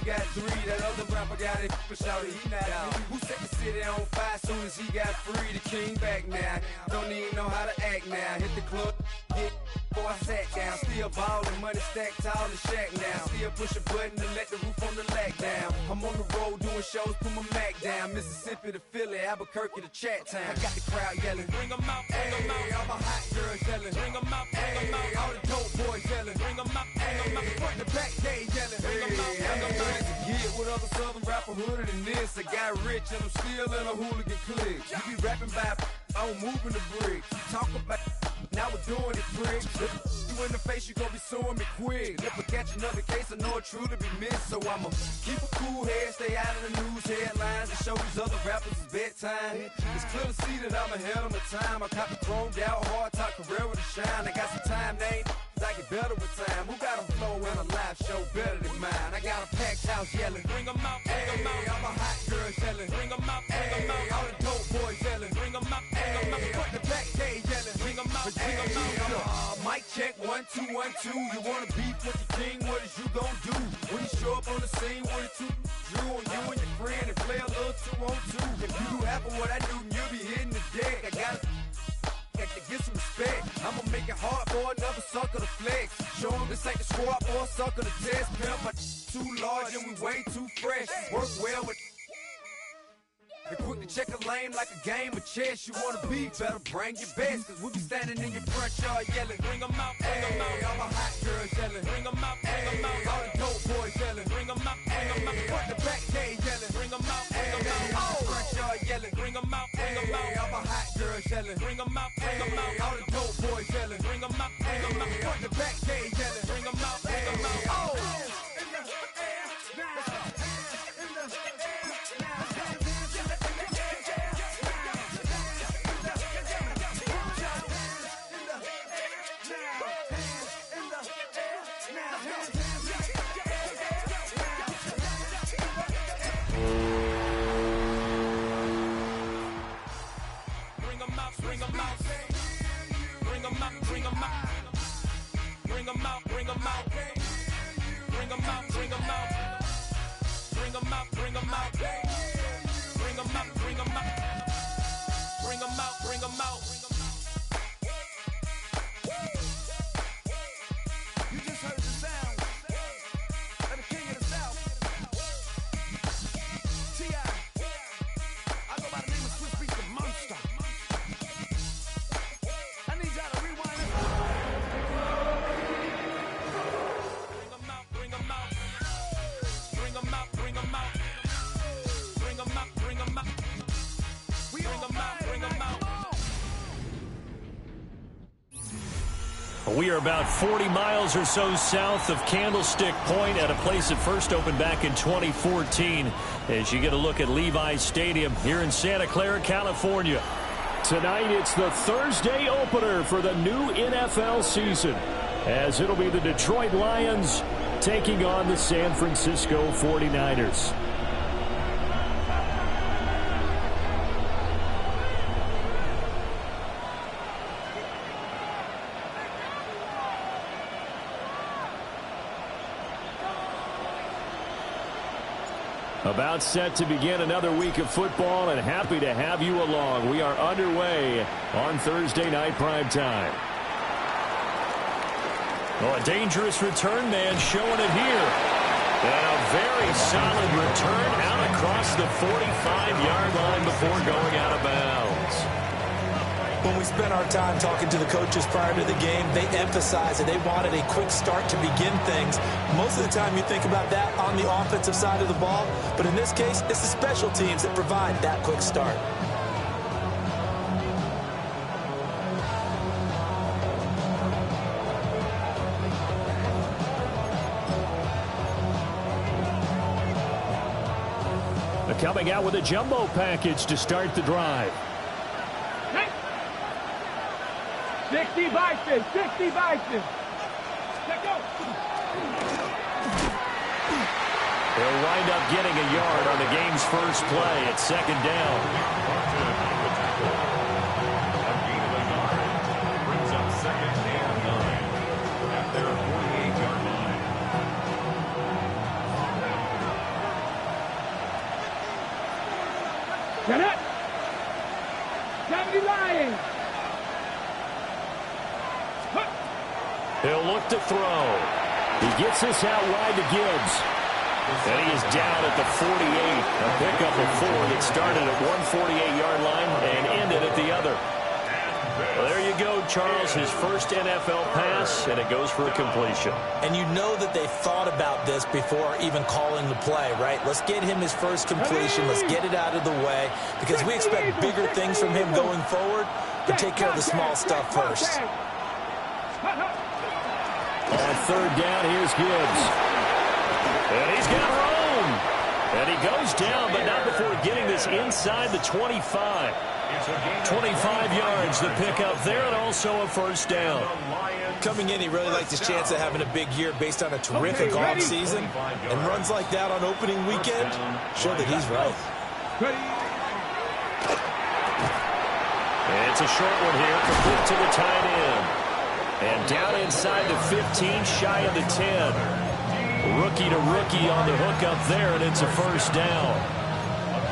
got 3. That other rapper got it for shouty, he not out. Who set the city on fire soon as he got free? The king back now. Don't even know how to act now. Hit the club, get before I sat down. Still ballin', money stacked tall in shack now. Still push a button to let the roof on the lack down. I'm on the road doing shows, put my Mac down. Mississippi to Philly, Albuquerque to Chat Town. I got the crowd yelling, bring 'em out, bring 'em out. All my hot girls yelling, bring 'em out, bring 'em out. All the dope boys yelling, bring 'em out, bring 'em out. Front to back, they yelling, bring 'em out, bring 'em out. To get with other southern rapper hooded than this. I got rich and I'm still in a hooligan clique. You be rapping by I'm moving the bricks. You talk about now we're doing it, pricks. You in the face, you gon' be suing me quick. If I catch another case, I know it truly be missed. So I'ma keep a cool head, stay out of the news headlines, and show these other rappers it's bedtime. It's clear to see that I'm ahead of my time. I caught the chromed out, hard top career with a shine. I got some time, they ain't I get better with time. Who got a flow and a live show better than mine? I got a packed house yelling, bring 'em out, bring 'em out. All my hot girls yelling, bring 'em out, bring 'em out. All the dope boys yelling, bring 'em out, bring 'em out. Front the back, they yelling, bring 'em out, bring 'em out. Mic check, 1 2 1 2. You wanna beef with the king? What is you gon' do when you show up on the scene with a 2 Drew on you and your friend and play a little 2 on 2? If you do half of what I do, then you'll be hitting the deck. I gotta to get some respect. I'ma make it hard for another sucker to flex. Show him this ain't the squad or a sucker to test. Pimp, my too large and we way too fresh. Work well with and quick to check a lane like a game of chess. You wanna be better, bring your best. Cause we'll be standing in your front yard yelling, bring 'em out, bring 'em out. All my hot girls yelling, bring 'em out, bring 'em out. All the dope boys yelling, bring 'em out, bring 'em out. Front the back, they yelling, bring 'em out, bring 'em out. Front yard yelling, bring 'em out, bring 'em out. All my hot girls yelling, bring 'em out, bring 'em out. All the dope boys yelling, bring 'em out, bring 'em out. Front the back, they yelling, bring 'em out, bring 'em out. We are about 40 miles or so south of Candlestick Point at a place that first opened back in 2014 as you get a look at Levi's Stadium here in Santa Clara, California. Tonight it's the Thursday opener for the new NFL season as it'll be the Detroit Lions taking on the San Francisco 49ers. About set to begin another week of football, and happy to have you along. We are underway on Thursday night primetime. Oh, a dangerous return man showing it here. And a very solid return out across the 45-yard line before going out of bounds. When we spent our time talking to the coaches prior to the game, they emphasized that they wanted a quick start to begin things. Most of the time you think about that on the offensive side of the ball, but in this case, it's the special teams that provide that quick start. Coming out with a jumbo package to start the drive. 60 Vikings, 60 Vikings. Let's go. They'll wind up getting a yard on the game's first play at second down. Brings up second and 9 at their 48-yard line. Shut up. 70 Lions. He'll look to throw. He gets this out wide to Gibbs. And he is down at the 48. A pickup of 4 that started at one 48-yard line and ended at the other. Well, there you go, Charles, his first NFL pass, and it goes for a completion. And you know that they thought about this before even calling the play, right? Let's get him his first completion. Let's get it out of the way because we expect bigger things from him going forward, but take care of the small stuff first. On third down, here's Gibbs. And he's got room. And he goes down, but not before getting this inside the 25. 25 yards, the pickup there, and also a first down. Coming in, he really liked his chance of having a big year based on a terrific offseason. And runs like that on opening weekend show that he's right. And it's a short one here, complete to the tight end. And down inside the 15, shy of the 10. Rookie to rookie on the hook up there, and it's a first down.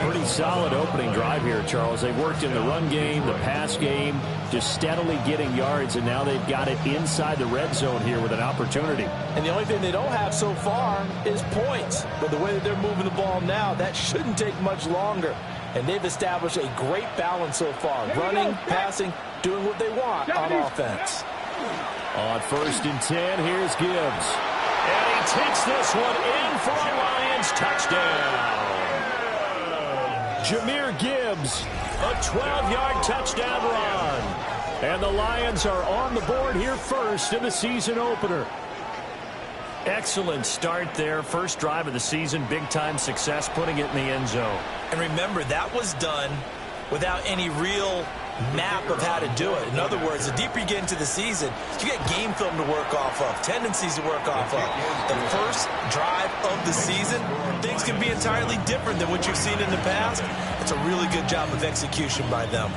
Pretty solid opening drive here, Charles. They've worked in the run game, the pass game, just steadily getting yards, and now they've got it inside the red zone here with an opportunity. And the only thing they don't have so far is points. But the way that they're moving the ball now, that shouldn't take much longer. And they've established a great balance so far. Running, passing, doing what they want on offense. On first and 10, here's Gibbs. And he takes this one in for a Lions touchdown. Jahmyr Gibbs, a 12-yard touchdown run. And the Lions are on the board here first in the season opener. Excellent start there. First drive of the season, big-time success, putting it in the end zone. And remember, that was done without any real map of how to do it. In other words, the deeper you get into the season, you get game film to work off of, tendencies to work off of. The first drive of the season, things can be entirely different than what you've seen in the past. It's a really good job of execution by them.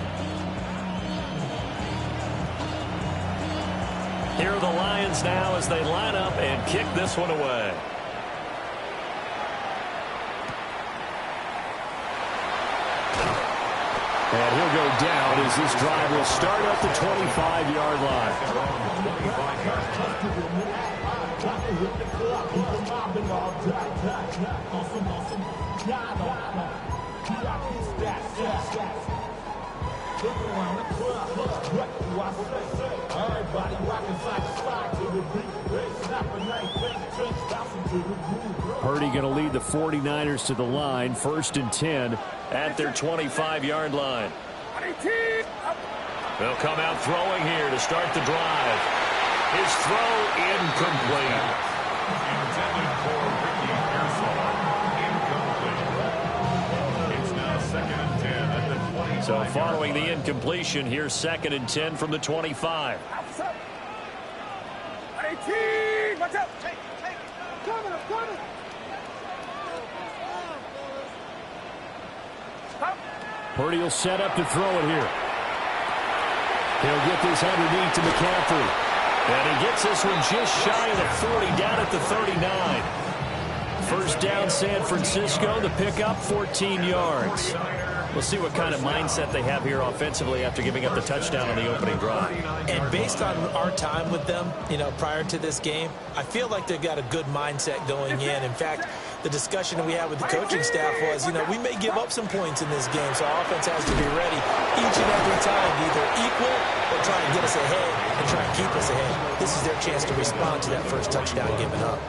Here are the Lions now as they line up and kick this one away. And he'll go down as this drive will start at the 25-yard line. Purdy going to lead the 49ers to the line, first and 10 at their 25-yard line. They'll come out throwing here to start the drive. His throw incomplete. Intended for Ricky Pearsall. Incomplete. It's now second and 10 at the 25. So following the incompletion, here's second and 10 from the 25. Watch out. Coming. Purdy will set up to throw it here. He'll get this underneath to McCaffrey. And he gets this one just shy of the 40, down at the 39. First down, San Francisco. The pickup, 14 yards. We'll see what kind of mindset they have here offensively after giving up the touchdown on the opening drive. And based on our time with them, prior to this game, I feel like they've got a good mindset going in. In fact, the discussion that we had with the coaching staff was, we may give up some points in this game, so our offense has to be ready each and every time to either equal or try and get us ahead and try and keep us ahead. This is their chance to respond to that first touchdown given up.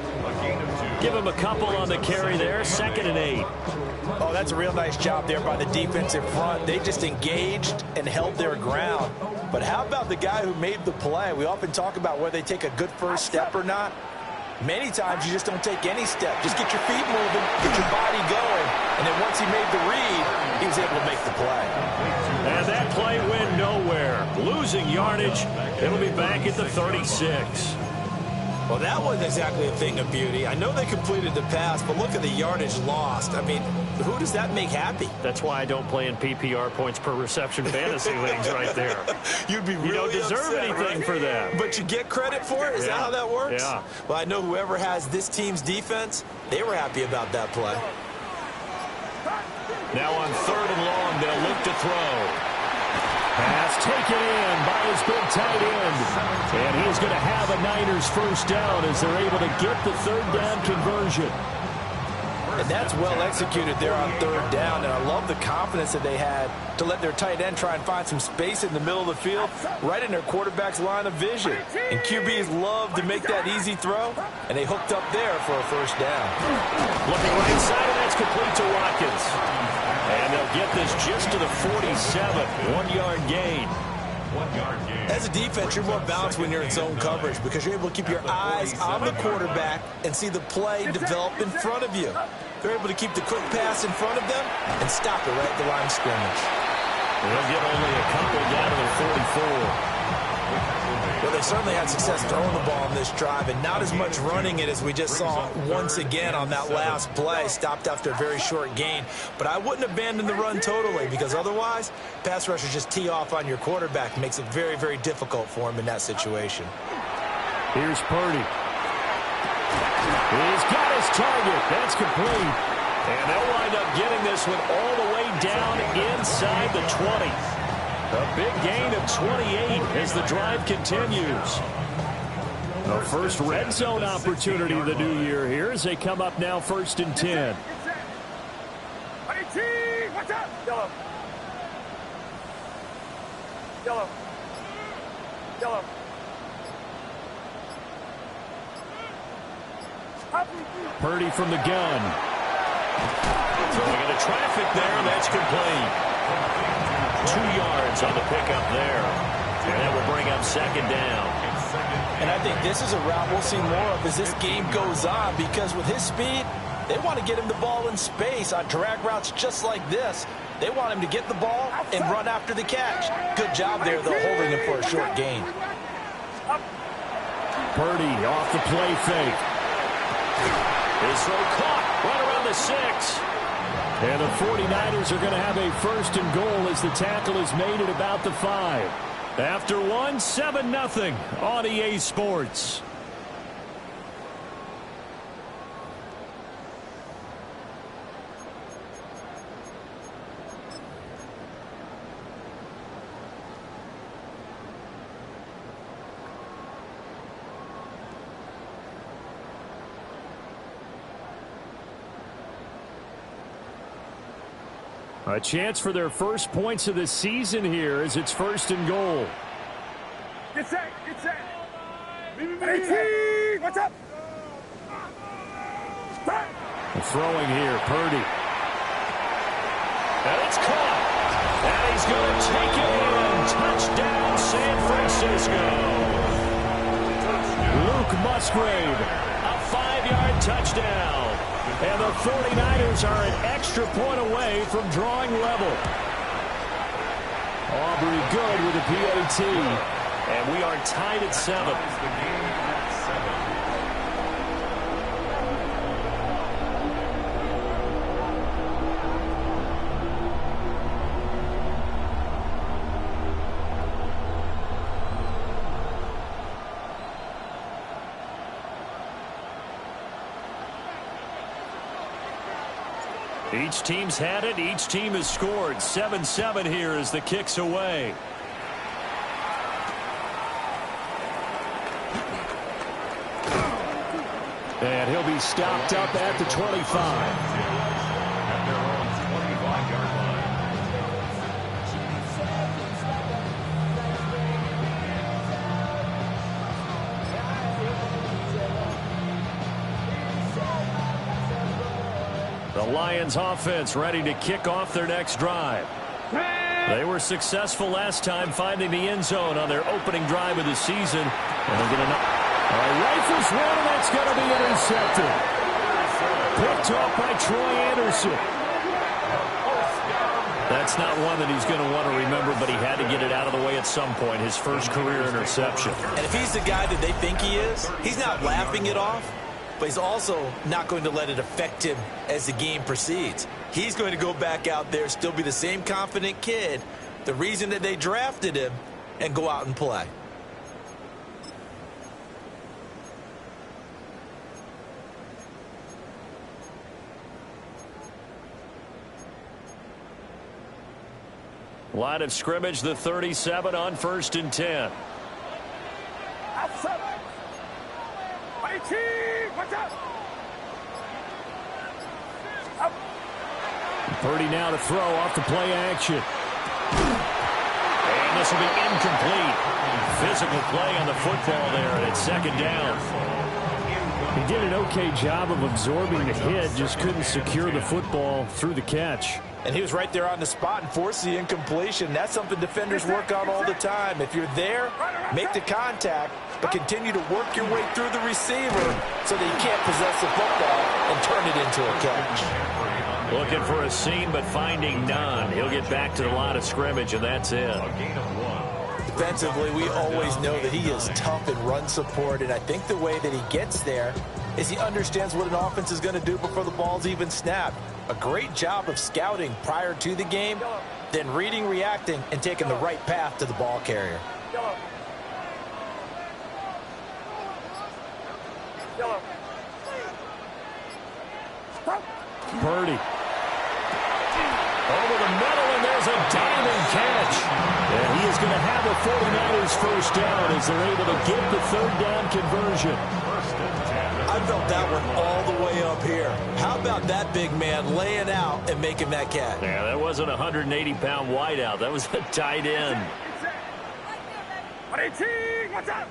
Give him a couple on the carry there, 2nd and 8. Oh, that's a real nice job there by the defensive front. They just engaged and held their ground. But how about the guy who made the play? We often talk about whether they take a good first step or not. Many times you just don't take any step. Just get your feet moving, get your body going, and then once he made the read, he was able to make the play. And that play went nowhere. Losing yardage. It'll be back at the 36. Well, that wasn't exactly a thing of beauty. I know they completed the pass, but look at the yardage lost. I mean, who does that make happy? That's why I don't play in PPR points per reception fantasy leagues right there. You'd be really You don't deserve upset, anything right? for that. But you get credit for it? Is that how that works? Yeah. Well, I know whoever has this team's defense, they were happy about that play. Now on 3rd and long, they'll look to throw. Pass taken in by his big tight end. And he's going to have a Niners first down as they're able to get the 3rd down conversion. And that's well executed there on 3rd down. And I love the confidence that they had to let their tight end try and find some space in the middle of the field, right in their quarterback's line of vision. And QBs love to make that easy throw, and they hooked up there for a first down. Looking right side, and that's complete to Watkins. And they'll get this just to the 47, 1-yard gain. 1-yard gain. As a defense, you're more balanced when you're in zone coverage because you're able to keep your eyes on the quarterback and see the play develop in front of you. They're able to keep the quick pass in front of them and stop it right at the line of scrimmage. They'll get only a couple down to the 44. Well, they certainly had success throwing the ball in this drive and not as much running it as we just saw once again on that last play, stopped after a very short gain. But I wouldn't abandon the run totally because otherwise, pass rushers just tee off on your quarterback. Makes it very, very difficult for him in that situation. Here's Purdy. He's got his target. That's complete. And they'll wind up getting this one all the way down inside the 20. A big gain of 28 as the drive continues. The first red zone opportunity of the new year here as they come up now 1st and 10. Watch out! Yellow. Yellow. Yellow. Purdy from the gun. Throwing into traffic there, and that's complete. 2 yards on the pickup there. And that will bring up 2nd down. And I think this is a route we'll see more of as this game goes on because with his speed, they want to get him the ball in space on drag routes just like this. They want him to get the ball and run after the catch. Good job there, though, holding him for a short gain. Purdy off the play fake. His throw caught right around the 6. And the 49ers are going to have a 1st and goal as the tackle is made at about the 5. After one, 7-0 on EA Sports. A chance for their first points of the season here as it's 1st and goal. Get set! Get set! 18! What's up? Throwing here, Purdy. And it's caught. And he's going to take it in. Touchdown, San Francisco. Luke Musgrave. A 5-yard touchdown. And the 49ers are an extra point away from drawing level. Aubrey good with a PAT. And we are tied at 7. Each team's had it. Each team has scored. 7-7 here as the kick's away. And he'll be stopped up at the 25. At their own 25-yard line. The Lions offense ready to kick off their next drive. They were successful last time finding the end zone on their opening drive of the season. And they're going to rifles one, and that's going to be intercepted. Picked off by Troy Anderson. That's not one that he's going to want to remember, but he had to get it out of the way at some point, his first career interception. And if he's the guy that they think he is, he's not laughing it off, but he's also not going to let it affect him as the game proceeds. He's going to go back out there, still be the same confident kid, the reason that they drafted him, and go out and play. Line of scrimmage, the 37 on 1st and 10. Outside. 18. Watch out. Up. Purdy now to throw off the play action. And this will be incomplete. Physical play on the football there, and it's 2nd down. He did an okay job of absorbing the hit, just couldn't secure the football through the catch. And he was right there on the spot and forced the incompletion. That's something defenders work on all the time. If you're there, make the contact, but continue to work your way through the receiver so that you can't possess the football and turn it into a catch. Looking for a seam, but finding none. He'll get back to the line of scrimmage, and that's it. Defensively, we always know that he is tough in run support, and I think the way that he gets there is he understands what an offense is going to do before the ball's even snapped. A great job of scouting prior to the game, then reading, reacting, and taking the right path to the ball carrier. Yellow. Yellow. Stop. Purdy. Over the middle, and there's a diamond catch. And he is going to have the 49ers first down as they're able to get the 3rd down conversion. I felt that one all the way up here. How about that big man laying out and making that catch? Yeah, that wasn't a 180-pound wideout. That was a tight end. 18. Watch out.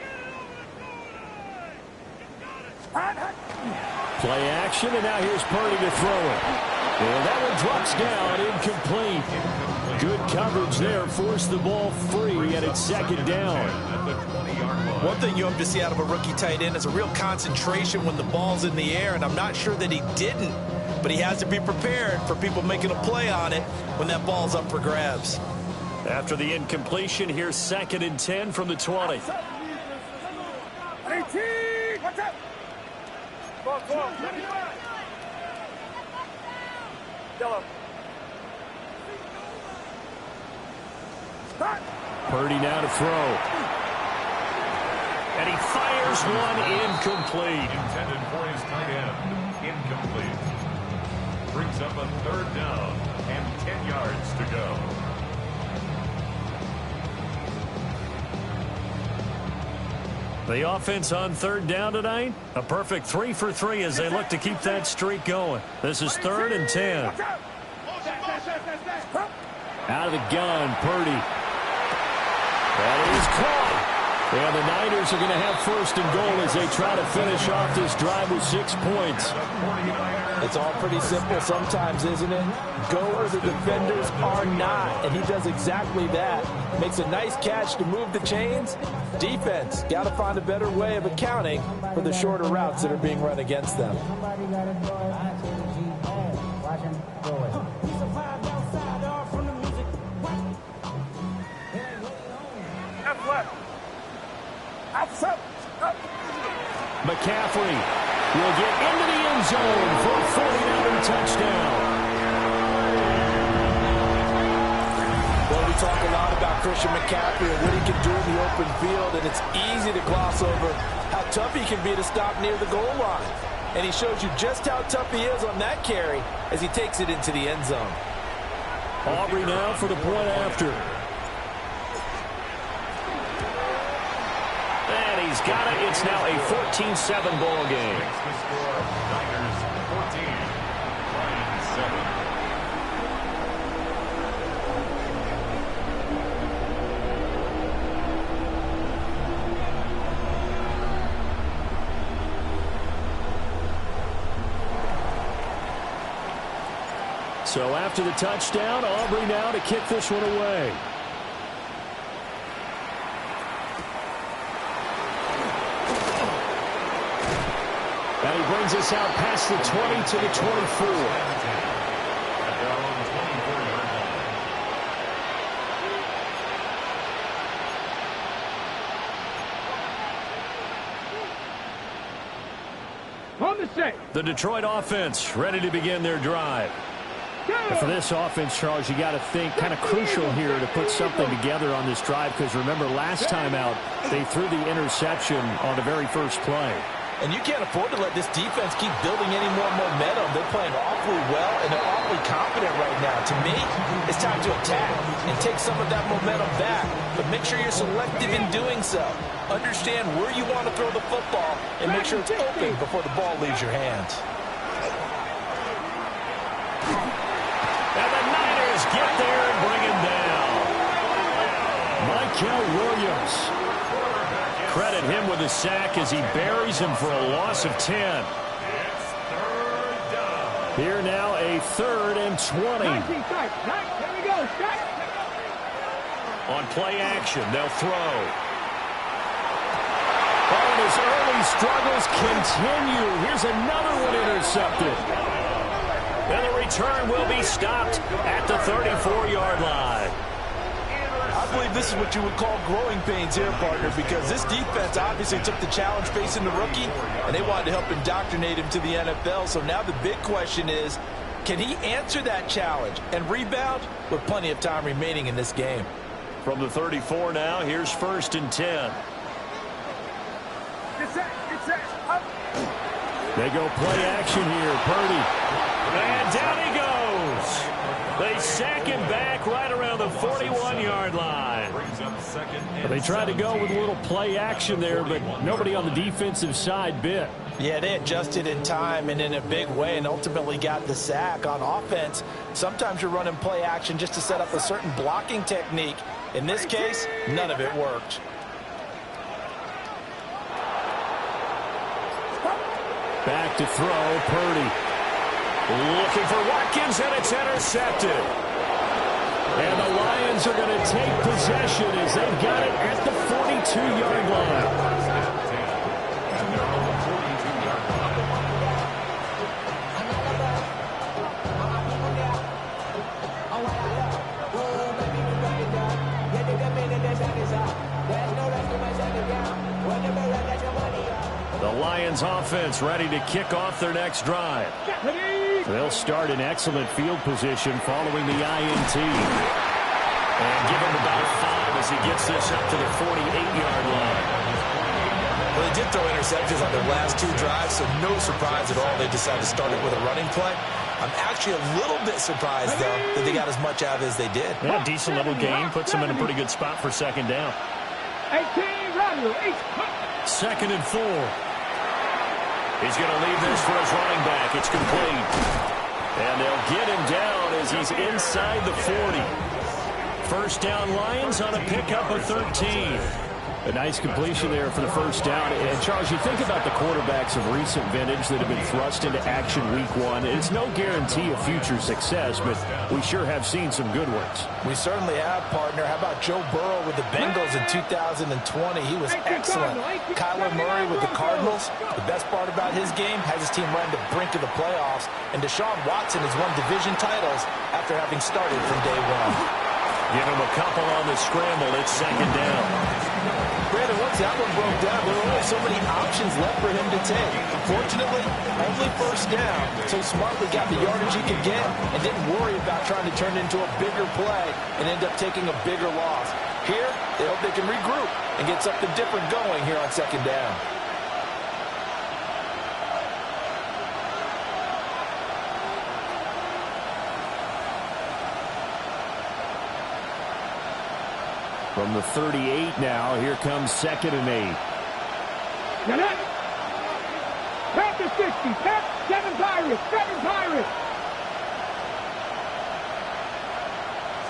Play action, and now here's Purdy to throw it. And that one drops down, incomplete. Good coverage there, forced the ball free, and it's 2nd down. One thing you hope to see out of a rookie tight end is a real concentration when the ball's in the air, and I'm not sure that he didn't, but he has to be prepared for people making a play on it when that ball's up for grabs. After the incompletion, here's 2nd and 10 from the 20. 18. Watch out. Ball, ball. Yellow. Stop. Purdy now to throw. And he fires one incomplete. Intended for his tight end. Incomplete. Brings up a 3rd down and 10 yards to go. The offense on 3rd down tonight, a perfect 3 for 3 as they look to keep that streak going. This is 3rd and 10. Out of the gun, Purdy. That is caught. And the Niners are going to have 1st and goal as they try to finish off this drive with 6 points. It's all pretty simple sometimes, isn't it? Go where the defenders are not, and he does exactly that. Makes a nice catch to move the chains. Defense, got to find a better way of accounting for the shorter routes that are being run against them. McCaffrey will get into the end zone for a 49er touchdown. Well, we talk a lot about Christian McCaffrey and what he can do in the open field, and it's easy to gloss over how tough he can be to stop near the goal line. And he shows you just how tough he is on that carry as he takes it into the end zone. Aubrey now for the point after. And he's got it. It's now a 14-7 ball game. Makes the score Niners 14, Lions 7. So after the touchdown, Aubrey now to kick this one away. And he brings us out past the 20 to the 24. At their own 24-yard line. On the set. The Detroit offense ready to begin their drive. And for this offense, Charles, you got to think kind of crucial here to put something together on this drive, because remember last time out they threw the interception on the very first play. And you can't afford to let this defense keep building any more momentum. They're playing awfully well, and they're awfully confident right now. To me, it's time to attack and take some of that momentum back. But make sure you're selective in doing so. Understand where you want to throw the football and make sure it's open before the ball leaves your hands. And the Niners get there and bring him down. Mykel Williams. Credit him with a sack as he buries him for a loss of 10. Here now a 3rd and 20. Here we go. On play action, they'll throw. Oh, his early struggles continue. Here's another one intercepted. And the return will be stopped at the 34-yard line. I believe this is what you would call growing pains here, partner, because this defense obviously took the challenge facing the rookie, and they wanted to help indoctrinate him to the NFL. So now the big question is, can he answer that challenge and rebound with plenty of time remaining in this game? From the 34 now, here's 1st and 10. They go play action here. Purdy. And down he goes. They sack him back right around the 41-yard line. They tried to go with a little play action there, but nobody on the defensive side bit. Yeah, they adjusted in time and in a big way and ultimately got the sack. On offense, sometimes you're running play action just to set up a certain blocking technique. In this case, none of it worked. Back to throw, Purdy. Looking for Watkins, and it's intercepted. And the Lions are going to take possession as they've got it at the 42-yard line. The Lions offense ready to kick off their next drive. They'll start in excellent field position following the INT. And give him about 5 as he gets this up to the 48-yard line. Well, they did throw interceptions on their last 2 drives, so no surprise at all they decided to start it with a running play. I'm actually a little bit surprised, though, that they got as much out of it as they did. Yeah, decent little gain. Puts them in a pretty good spot for 2nd down. 2nd and 4. He's going to leave this for his running back. It's complete. And they'll get him down as he's inside the 40. 1st down Lions on a pickup of 13. A nice completion there for the 1st down. And, Charles, you think about the quarterbacks of recent vintage that have been thrust into action week 1. It's no guarantee of future success, but we sure have seen some good ones. We certainly have, partner. How about Joe Burrow with the Bengals in 2020? He was excellent. Kyler Murray with the Cardinals. The best part about his game has his team right on the brink of the playoffs. And Deshaun Watson has won division titles after having started from day 1. Give him a couple on the scramble. It's 2nd down. Brandon, once that one broke down, there were only so many options left for him to take. Unfortunately, only 1st down, so he smartly got the yardage he could get and didn't worry about trying to turn it into a bigger play and end up taking a bigger loss. Here, they hope they can regroup and get something different going here on 2nd down. From the 38 now, here comes 2nd and 8. Tap the 60. Tap 7 Pirates. 7 Pirates.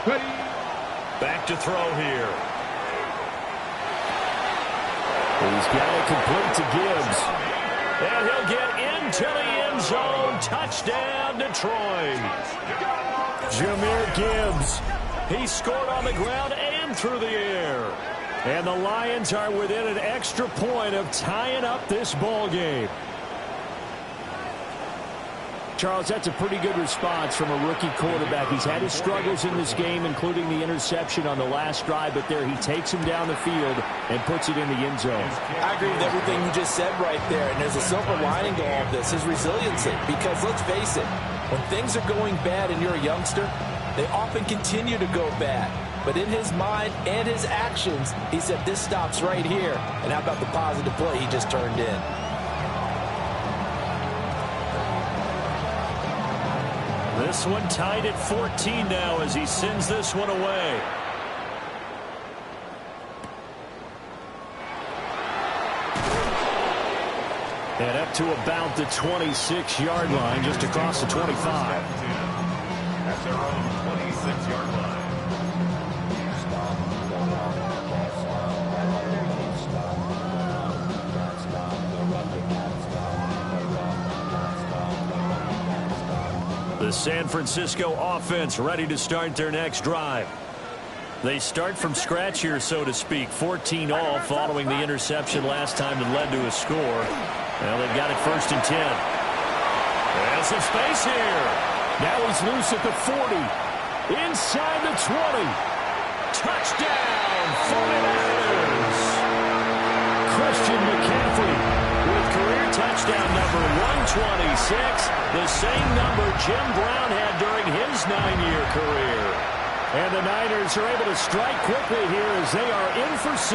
Ready. Back to throw here. He's got it complete to Gibbs. And he'll get into the end zone. Touchdown, Detroit. Jahmyr Gibbs. He scored on the ground and through the air. And the Lions are within an extra point of tying up this ball game. Charles, that's a pretty good response from a rookie quarterback. He's had his struggles in this game, including the interception on the last drive, but there he takes him down the field and puts it in the end zone. I agree with everything you just said right there, and there's a silver lining to all of this, his resiliency. Because let's face it, when things are going bad and you're a youngster, they often continue to go bad. But in his mind and his actions, he said, this stops right here. And how about the positive play he just turned in? This one tied at 14 now as he sends this one away. And up to about the 26-yard line, just across the 25. At their own 26-yard line. The San Francisco offense ready to start their next drive. They start from scratch here, so to speak. 14 all following the interception last time that led to a score. Well, they've got it 1st and 10. There's some space here. Now he's loose at the 40. Inside the 20. Touchdown, 49ers. Christian McCaffrey with career touchdown number 126. The same number Jim Brown had during his 9-year career. And the Niners are able to strike quickly here as they are in for 6.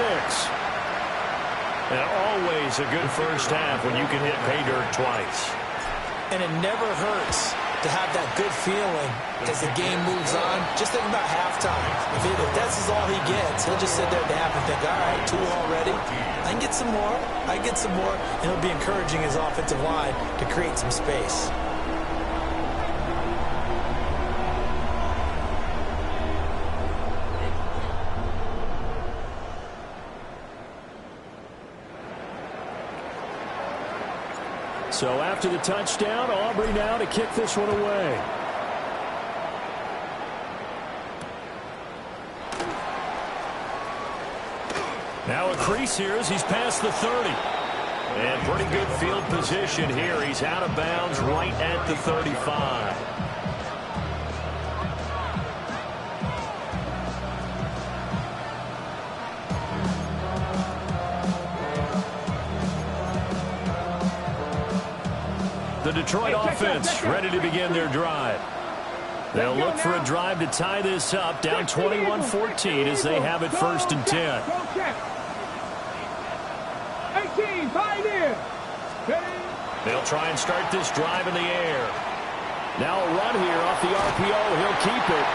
And always a good first half when you can hit pay dirt twice. And it never hurts to have that good feeling as the game moves on. Just think about halftime. If that's all he gets, he'll just sit there at the half and think, all right, 2 already. I can get some more. I can get some more. And it'll be encouraging his offensive line to create some space. So after the touchdown, Aubrey now to kick this one away. Now a crease here as he's past the 30. And pretty good field position here. He's out of bounds right at the 35. The Detroit offense ready to begin their drive. They'll look for a drive to tie this up, down 21-14 as they have it 1st and 10. 18, buy it in. They'll try and start this drive in the air. Now a run here off the RPO. He'll keep it.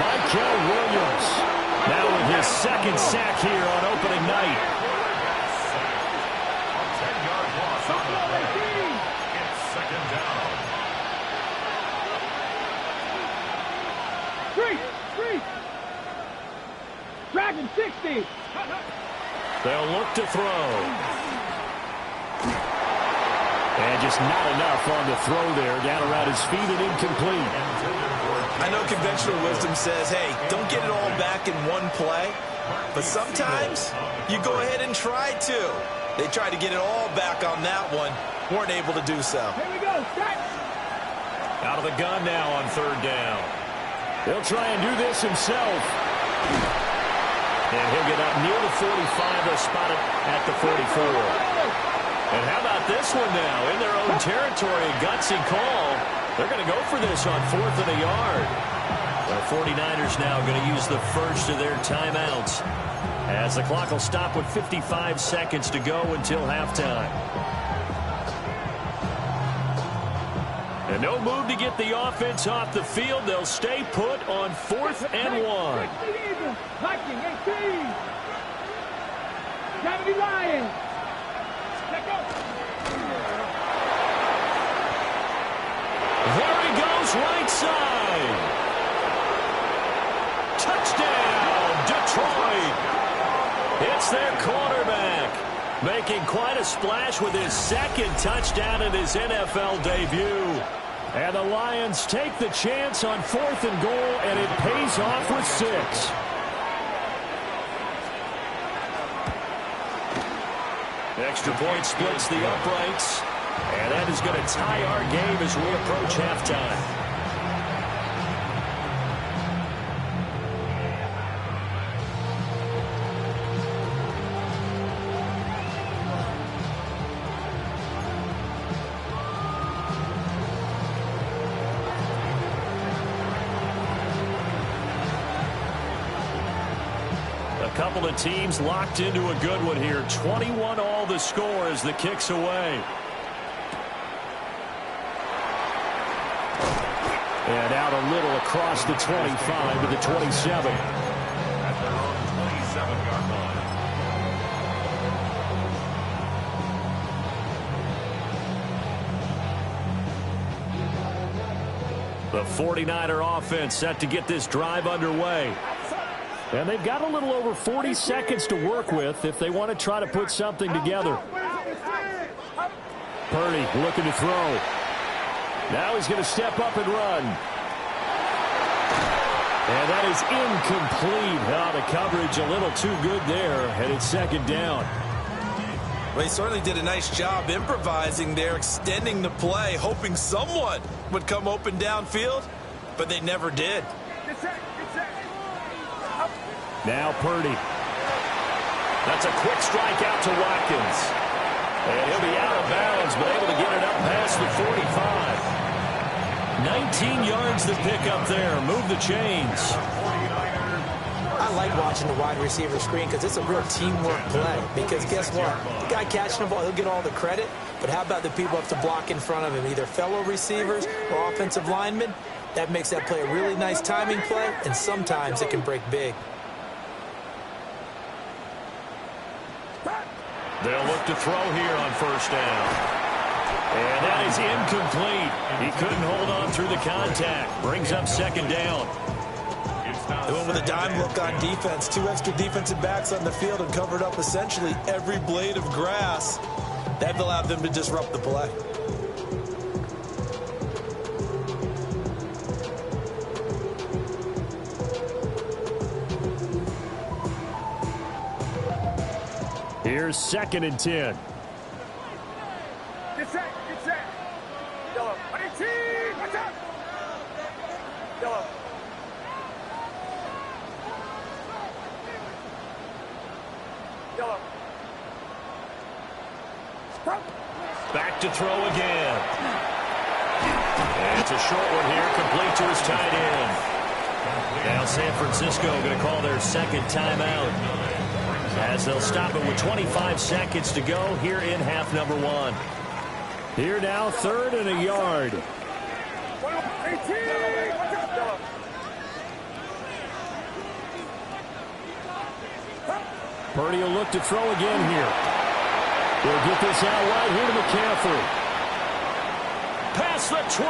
Michael Williams now with his 2nd sack here on opening night. Dragon 60. They'll look to throw. And just not enough on the throw there. Down around his feet and incomplete. I know conventional wisdom says, hey, don't get it all back in one play. But sometimes you go ahead and try to. They tried to get it all back on that one. Weren't able to do so. Here we go. Start. Out of the gun now on 3rd down. He'll try and do this himself. And he'll get up near the 45. They'll spot it at the 44. And how about this one now? In their own territory, a gutsy call. They're going to go for this on 4th and a yard. The 49ers now going to use the first of their timeouts as the clock will stop with 55 seconds to go until halftime. And no move to get the offense off the field. They'll stay put on 4th and 1. Viking 18. 70 Lions. Let go. There he goes, right side. Touchdown, Detroit. It's their quarterback, making quite a splash with his 2nd touchdown in his NFL debut. And the Lions take the chance on 4th and goal, and it pays off with 6. Extra point splits the uprights, and that is going to tie our game as we approach halftime. Couple of teams locked into a good one here. 21 all the score as the kick's away. And out a little across the 25 to the 27. At their own 27-yard line. The 49er offense set to get this drive underway. And they've got a little over 40 seconds to work with if they want to try to put something together. Purdy looking to throw. Now he's going to step up and run. And that is incomplete. Oh, the coverage a little too good there, and it's second down. Well, he certainly did a nice job improvising there, extending the play, hoping someone would come open downfield, but they never did. Now Purdy. That's a quick strike out to Watkins. And he'll be out of bounds, but able to get it up past the 45. 19 yards to pick up there. Move the chains. I like watching the wide receiver screen because it's a real teamwork play. Because guess what? The guy catching the ball, he'll get all the credit. But how about the people up to block in front of him, either fellow receivers or offensive linemen? That makes that play a really nice timing play, and sometimes it can break big. They'll look to throw here on first down. And that is incomplete. He couldn't hold on through the contact. Brings up second down. They went with a dime look on defense. 2 extra defensive backs on the field and covered up essentially every blade of grass. That allowed them to disrupt the play. Here's 2nd and 10. Get set. Yellow. 18. Watch out. Yellow. Yellow. Stop. Back to throw again. And it's a short one here, complete to his tight end. Now San Francisco going to call their second timeout, as they'll stop it with 25 seconds to go here in half number 1. Here now, 3rd and a yard. 18. Watch out. Yellow. Purdy will look to throw again here. He'll get this out right here to McCaffrey. Past the 20.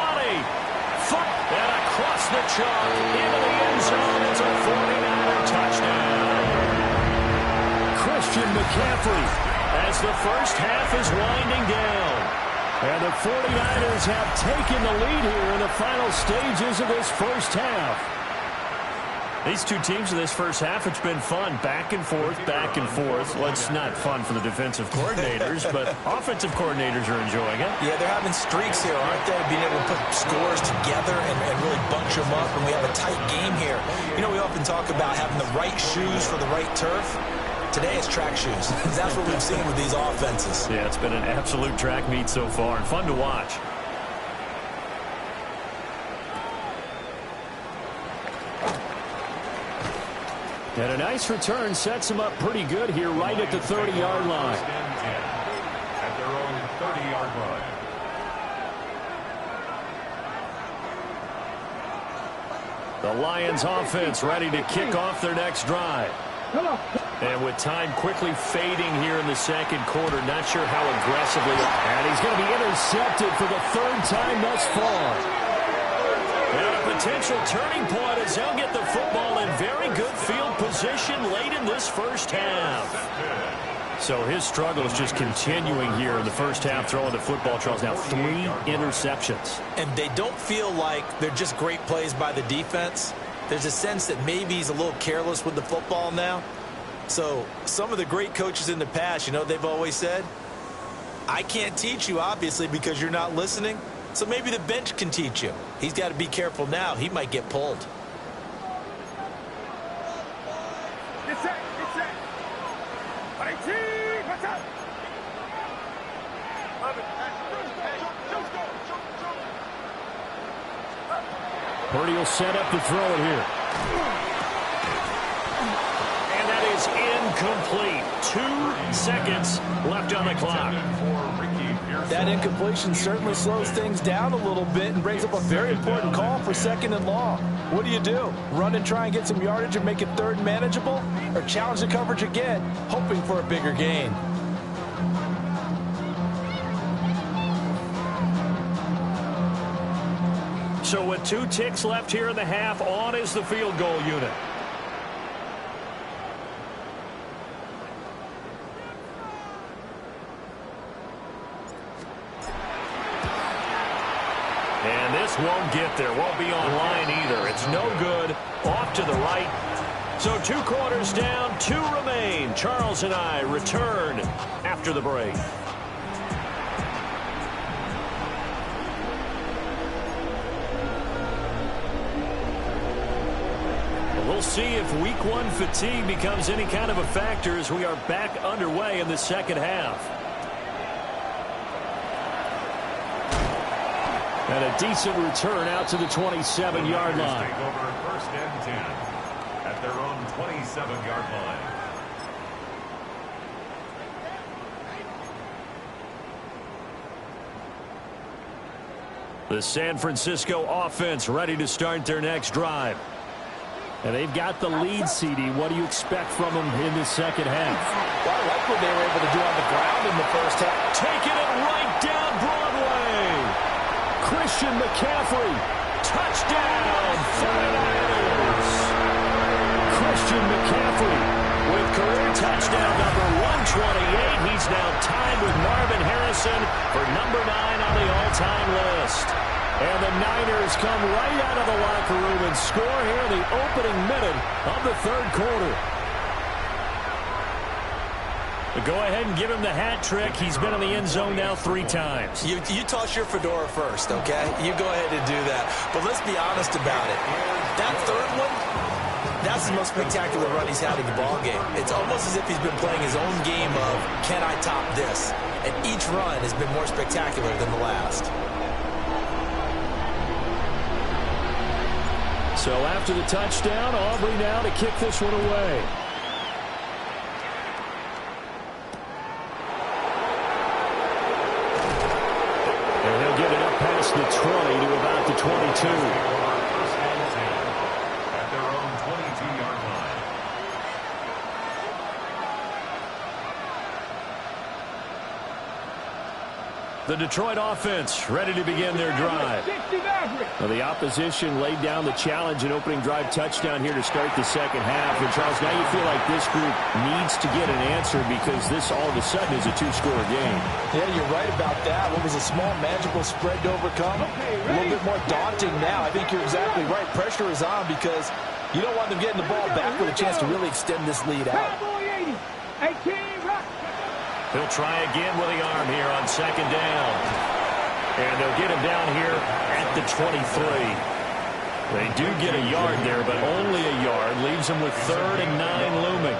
And across the chalk into the end zone. It's a 49er touchdown. Christian McCaffrey. As the first half is winding down. And the 49ers have taken the lead here in the final stages of this first half. These two teams in this first half, it's been fun. Back and forth, back and forth. Well, it's not fun for the defensive coordinators, but offensive coordinators are enjoying it. Yeah, they're having streaks here, aren't they? Being able to put scores together and really bunch them up, and we have a tight game here. You know, we often talk about having the right shoes for the right turf. Today it's track shoes. That's what we've seen with these offenses. Yeah, it's been an absolute track meet so far, and fun to watch. And a nice return sets him up pretty good here right at the 30-yard line. At their own 30-yard line. The Lions offense ready to kick off their next drive. And with time quickly fading here in the second quarter, not sure how aggressively. And he's going to be intercepted for the 3rd time thus far. And a potential turning point as they'll get the football in very good field position late in this first half. So his struggle is just continuing here in the first half, throwing the football. Charles, now 3 interceptions. And they don't feel like they're just great plays by the defense. There's a sense that maybe he's a little careless with the football now. So some of the great coaches in the past, you know, they've always said, I can't teach you, obviously, because you're not listening. So maybe the bench can teach you. He's got to be careful now. He might get pulled. Get set. 18. Watch out. Purdy will set up to throw it here. And that is incomplete. 2 seconds left on the clock. For Ricky Pierce. That incompletion certainly slows things down a little bit and brings up a very important call for 2nd and long. What do? Run and try and get some yardage and make it 3rd manageable? Or challenge the coverage again, hoping for a bigger gain? So with 2 ticks left here in the half, on is the field goal unit. And this won't get there. Won't be on line either. It's no good. Off to the right. So 2 quarters down, 2 remain. Charles and I return after the break. We'll see if week 1 fatigue becomes any kind of a factor as we are back underway in the second half. And a decent return out to the 27-yard line. Take over 1st and 10 at their own 27-yard line. The San Francisco offense ready to start their next drive. And they've got the lead, CD. What do you expect from them in the second half? Well, I like what they were able to do on the ground in the first half. Taking it right down Broadway. Christian McCaffrey. Touchdown, 49ers. Christian McCaffrey with career touchdown number 128. He's now tied with Marvin Harrison for number 9 on the all-time list. And the Niners come right out of the locker room and score here in the opening minute of the 3rd quarter. But go ahead and give him the hat trick. He's been in the end zone now 3 times. You toss your fedora first, okay? You go ahead and do that. But let's be honest about it. That 3rd one, that's the most spectacular run he's had in the ballgame. It's almost as if he's been playing his own game of, can I top this? And each run has been more spectacular than the last. So after the touchdown, Aubrey now to kick this one away. And he'll get it up past the 20 to about the 22. At their own 22-yard line. The Detroit offense ready to begin their drive. Well, the opposition laid down the challenge and opening drive touchdown here to start the second half. And, Charles, now you feel like this group needs to get an answer because this all of a sudden is a 2-score game. Yeah, you're right about that. What was a small, manageable spread to overcome? A little bit more daunting now. I think you're exactly right. Pressure is on because you don't want them getting the ball back with a chance to really extend this lead out. He'll try again with the arm here on 2nd down. And they'll get him down here at the 23. They do get a yard there, but only a yard. Leaves them with 3rd and 9 looming.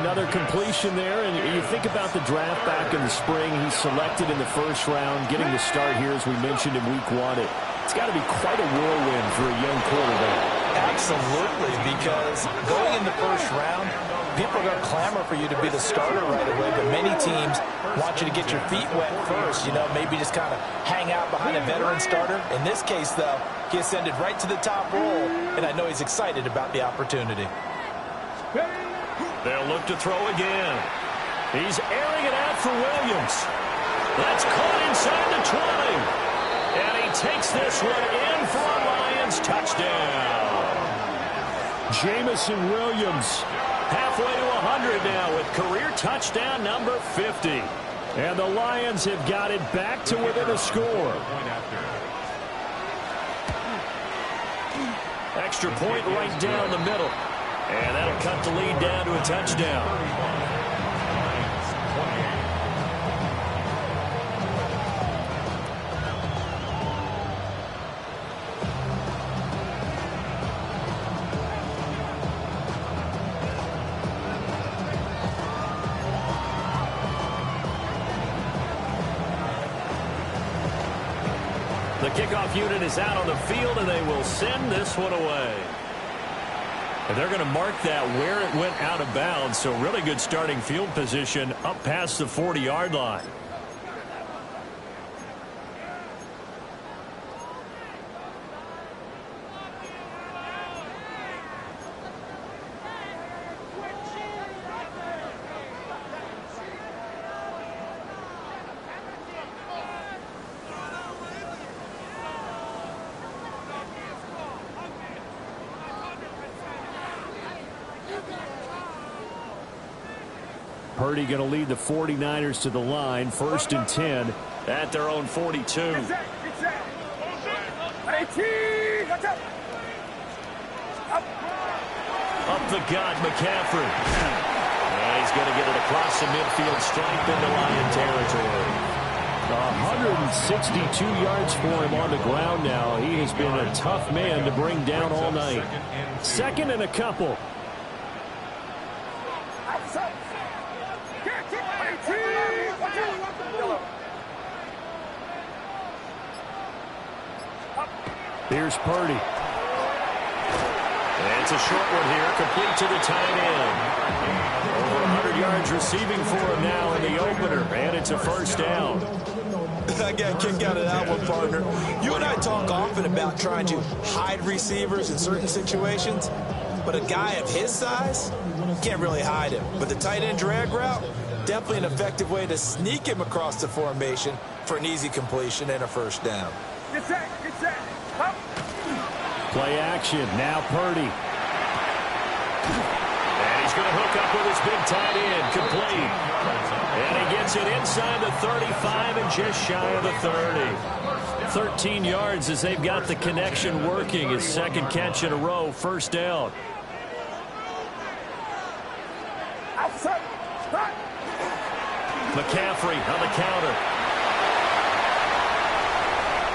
Another completion there, and you think about the draft back in the spring. He's selected in the 1st round, getting the start here, as we mentioned, in week 1. It's got to be quite a whirlwind for a young quarterback. Absolutely, because going in the 1st round, people are going to clamor for you to be the starter right away, but many teams want you to get your feet wet first, maybe just kind of hang out behind a veteran starter. In this case, though, he ascended right to the top roll, and I know he's excited about the opportunity. They'll look to throw again. He's airing it out for Williams. That's caught inside the 20. And he takes this one in for a Lions touchdown. Jamison Williams halfway to 100 now with career touchdown number 50. And the Lions have got it back to within a score. Extra point right down the middle. And that'll cut the lead down to a touchdown. The kickoff unit is out on the field, and they will send this one away. And they're going to mark that where it went out of bounds, so really good starting field position up past the 40-yard line. Purdy going to lead the 49ers to the line, 1st and 10 at their own 42. Up the gut, McCaffrey. And he's going to get it across the midfield stripe into Lion territory. 162 yards for him on the ground now. He has been a tough man to bring down all night. 2nd and a couple. Here's Purdy. And it's a short one here, complete to the tight end. Over 100 yards receiving for him now in the opener, and it's a 1st down. I got a kick out of that one, partner. You and I talk often about trying to hide receivers in certain situations, but a guy of his size, can't really hide him. But the tight end drag route, definitely an effective way to sneak him across the formation for an easy completion and a 1st down. Get set, get set. Up. Play action, now Purdy. And he's going to hook up with his big tight end, complete. And he gets it inside the 35 and just shy of the 30. 13 yards as they've got the connection working. His 2nd catch in a row, 1st down. McCaffrey on the counter.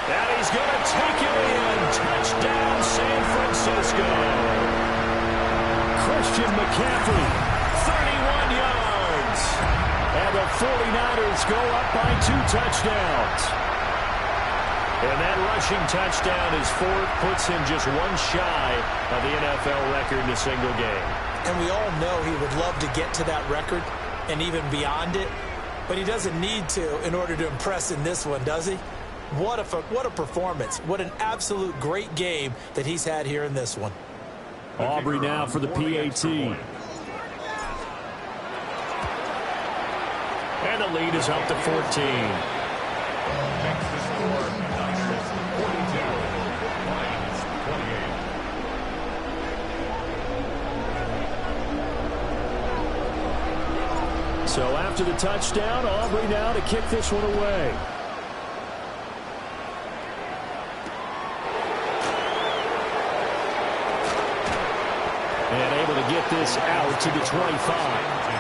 And he's going to take it in. Touchdown, San Francisco. Christian McCaffrey, 31 yards. And the 49ers go up by 2 touchdowns. And that rushing touchdown is 4th, puts him just 1 shy of the NFL record in a single game. And we all know he would love to get to that record and even beyond it, but he doesn't need to in order to impress in this one, does he? What a performance. What an absolute great game that he's had here in this one. Aubrey now for the PAT. And the lead is up to 14. Texas score, Niners 42, Lions 28. So after the touchdown, Aubrey now to kick this one away. And able to get this out to the 25.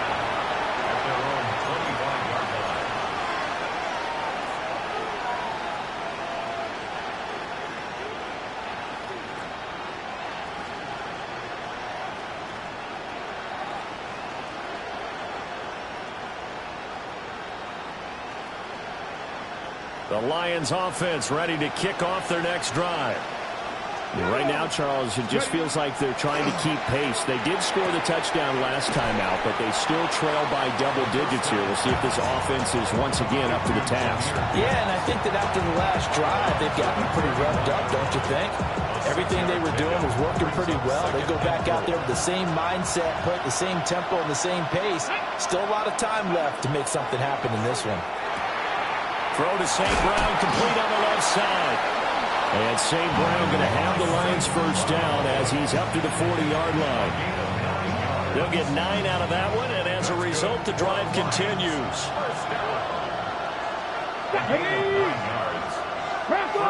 The Lions offense ready to kick off their next drive. Right now, Charles, it just feels like they're trying to keep pace. They did score the touchdown last time out, but they still trail by double digits here. We'll see if this offense is once again up to the task. Yeah, and I think that after the last drive, they've gotten pretty revved up, don't you think? Everything they were doing was working pretty well. They go back out there with the same mindset, play at the same tempo and the same pace. Still a lot of time left to make something happen in this one. Throw to St. Brown, complete on the left side. And St. Brown going to have the Lions 1st down as he's up to the 40-yard line. They'll get 9 out of that one, and as a result, the drive continues.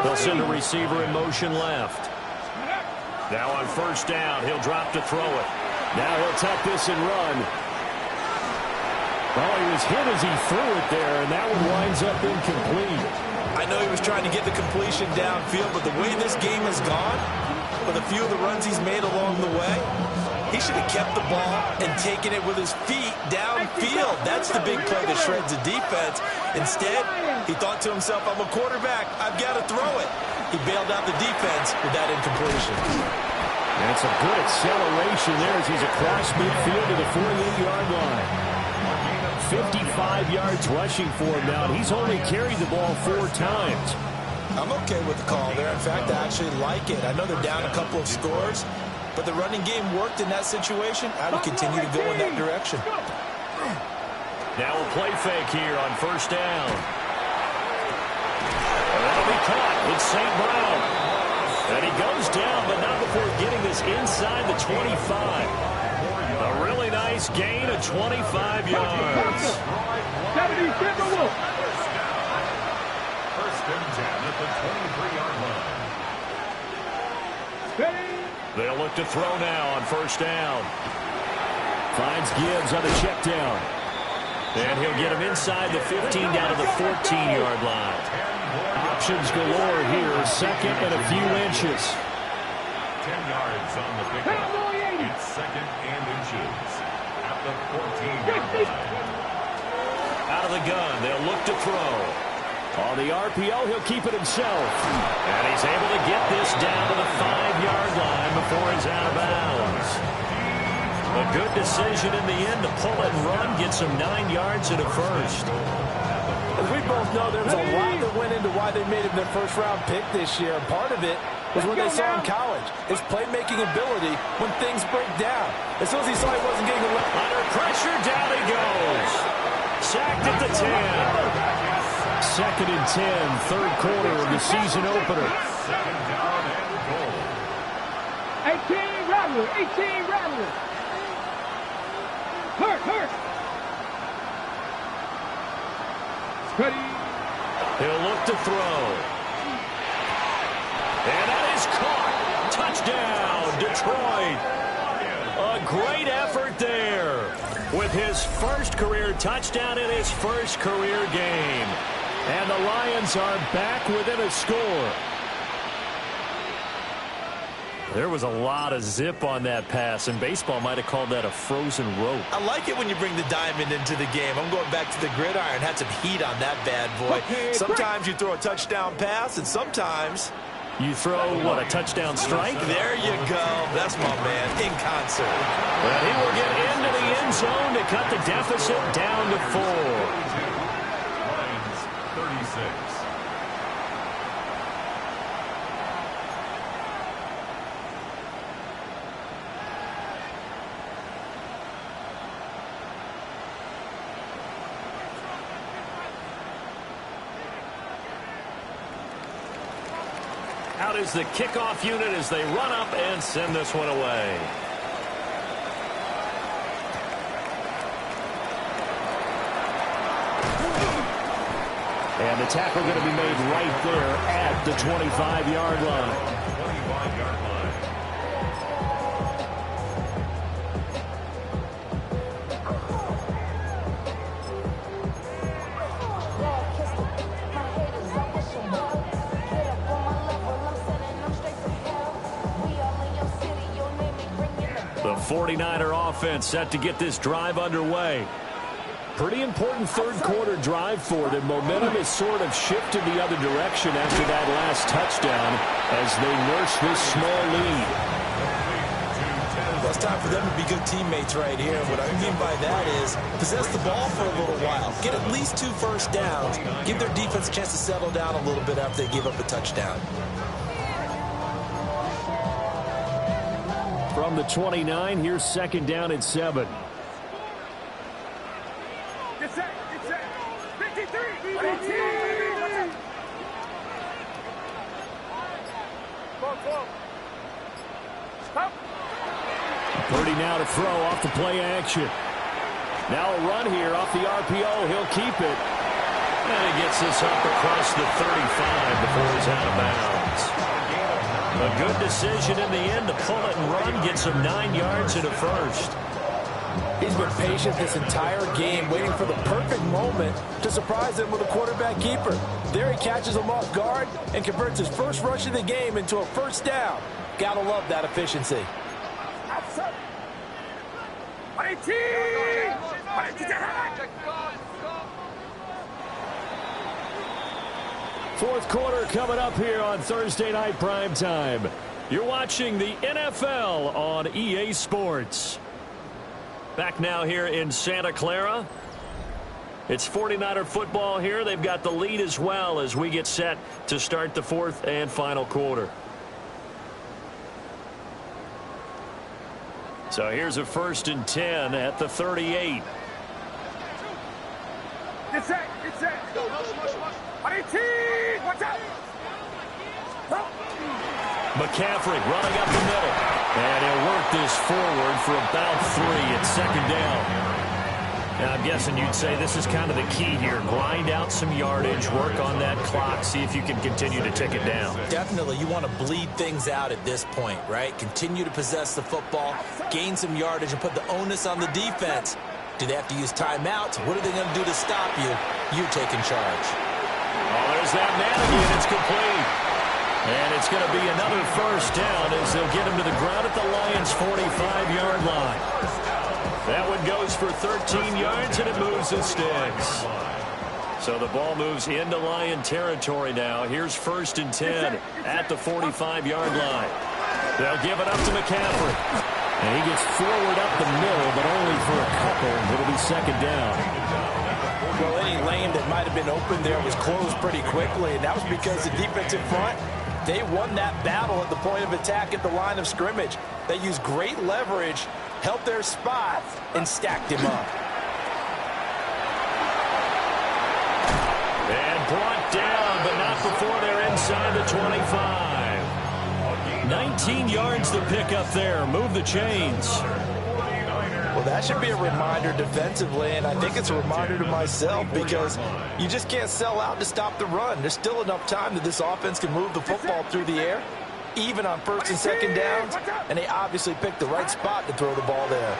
They'll send a receiver in motion left. Now on 1st down, he'll drop to throw it. Now he'll tuck this and run. Oh, he was hit as he threw it there, and that one winds up incomplete. I know he was trying to get the completion downfield, but the way this game has gone, with a few of the runs he's made along the way, he should have kept the ball and taken it with his feet downfield. That's the big play that shreds the defense. Instead, he thought to himself, I'm a quarterback, I've got to throw it. He bailed out the defense with that incompletion. That's a good acceleration there as he's across midfield to the 48-yard line. 55 yards rushing for him now. He's only carried the ball 4 times. I'm okay with the call there. In fact, I actually like it. I know they're down a couple of scores, but the running game worked in that situation. I would continue to go in that direction. Now a play fake here on 1st down. And that'll be caught. It's St. Brown. And he goes down, but not before getting this inside the 25. A really nice gain of 25 yards. 70 Timberwolves. First and 10 at the 23-yard line. They'll look to throw now on first down. Finds Gibbs on the check down. And he'll get him inside the 15 down to the 14-yard line. Options galore here. Second and a few inches. 10 yards on the pickup. It's second and inches at the 14-yard line. Out of the gun, they'll look to throw. On the RPO, he'll keep it himself. And he's able to get this down to the 5-yard line before he's out of bounds. A good decision in the end to pull it and run, gets him 9 yards and a first. As we both know, there was a lot that went into why they made him their first-round pick this year. And part of it was what they saw in college, his playmaking ability when things break down. As soon as he saw he wasn't getting under pressure, down he goes. Sacked at the 10. Second and 10, third quarter of the season opener. Second down and goal. 18 Rattler, 18 Rattler. Hurt. Ready. He'll look to throw. And that is caught. Touchdown, Detroit. A great effort there with his first career touchdown in his first career game. And the Lions are back within a score. There was a lot of zip on that pass, and baseball might have called that a frozen rope. I like it when you bring the diamond into the game. I'm going back to the gridiron. Had some heat on that bad boy. Sometimes you throw a touchdown pass, and sometimes you throw, what, a touchdown strike? There you go. That's my man, in concert. Well, he will get into the end zone to cut the deficit down to 4. Lions 36. Out is the kickoff unit as they run up and send this one away. And the tackle going to be made right there at the 25-yard line. 25-yard line. The 49er offense set to get this drive underway. Pretty important third quarter drive for them. Momentum has sort of shifted the other direction after that last touchdown as they nurse this small lead. Well, it's time for them to be good teammates right here. And what I mean by that is possess the ball for a little while. Get at least 2 first downs. Give their defense a chance to settle down a little bit after they give up a touchdown. From the 29, here's second down and 7. Get set. 53. 30 now to throw off the play action. Now a run here off the RPO. He'll keep it. And he gets this up across the 35 before he's out of bounds. A good decision in the end to pull it and run. Gets him 9 yards and a first. He's been patient this entire game, waiting for the perfect moment to surprise him with a quarterback keeper. There he catches him off guard and converts his first rush of the game into a first down. Gotta love that efficiency. Fourth quarter coming up here on Thursday Night Primetime. You're watching the NFL on EA Sports. Back now here in Santa Clara. It's 49er football here. They've got the lead as well as we get set to start the fourth and final quarter. So here's a 1st and 10 at the 38. Get set. Go, rush. 18. Watch out. McCaffrey running up the middle. And he'll work this forward for about 3 at second down. Now, I'm guessing you'd say this is kind of the key here. Grind out some yardage, work on that clock, see if you can continue to tick it down. Definitely. You want to bleed things out at this point, right? Continue to possess the football, gain some yardage, and put the onus on the defense. Do they have to use timeouts? What are they going to do to stop you? You're taking charge. Oh, there's that man again. It's complete. And it's going to be another first down as they'll get him to the ground at the Lions' 45-yard line. That one goes for 13 yards, and it moves and sticks. So the ball moves into Lion territory now. Here's 1st and 10 at the 45-yard line. They'll give it up to McCaffrey. And he gets forward up the middle, but only for a couple. It'll be second down. Well, any lane that might have been open there was closed pretty quickly, and that was because the defensive front, they won that battle at the point of attack at the line of scrimmage. They used great leverage, held their spot, and stacked him up. And brought down, but not before they're inside the 25. 19 yards to pick up there. Move the chains. Well, that should be a reminder defensively, and I think it's a reminder to myself because you just can't sell out to stop the run. There's still enough time that this offense can move the football through the air, even on 1st and 2nd downs, and they obviously picked the right spot to throw the ball there.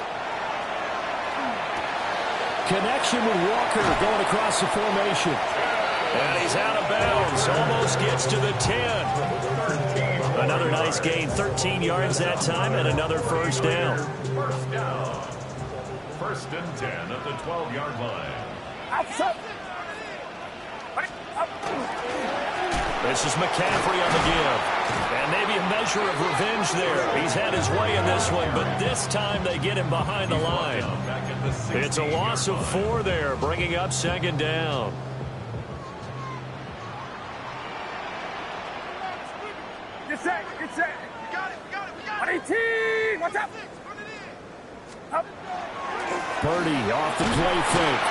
Connection with Walker going across the formation. And he's out of bounds. Almost gets to the 10. Another nice gain. 13 yards that time and another first down. First down. 1st and 10 at the 12-yard line. This is McCaffrey on the give. And maybe a measure of revenge there. He's had his way in this one, but this time they get him behind the line. It's a loss of 4 there, bringing up 2nd down. Get set, get set. We got it, we got it, we got it. 18, watch out. Up. Purdy off the play fake.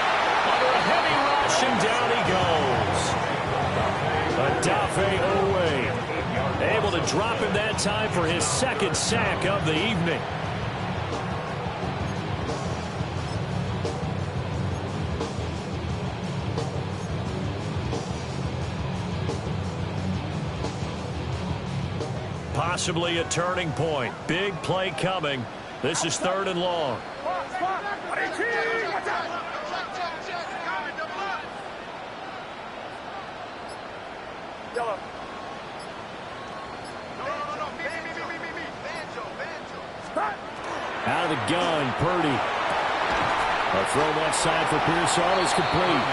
Under a heavy rush, and down he goes. Odafe Oweh able to drop him that time for his 2nd sack of the evening. Possibly a turning point. Big play coming. This is 3rd and long. Out of the gun, Purdy. A throw left side for Pearsall is complete.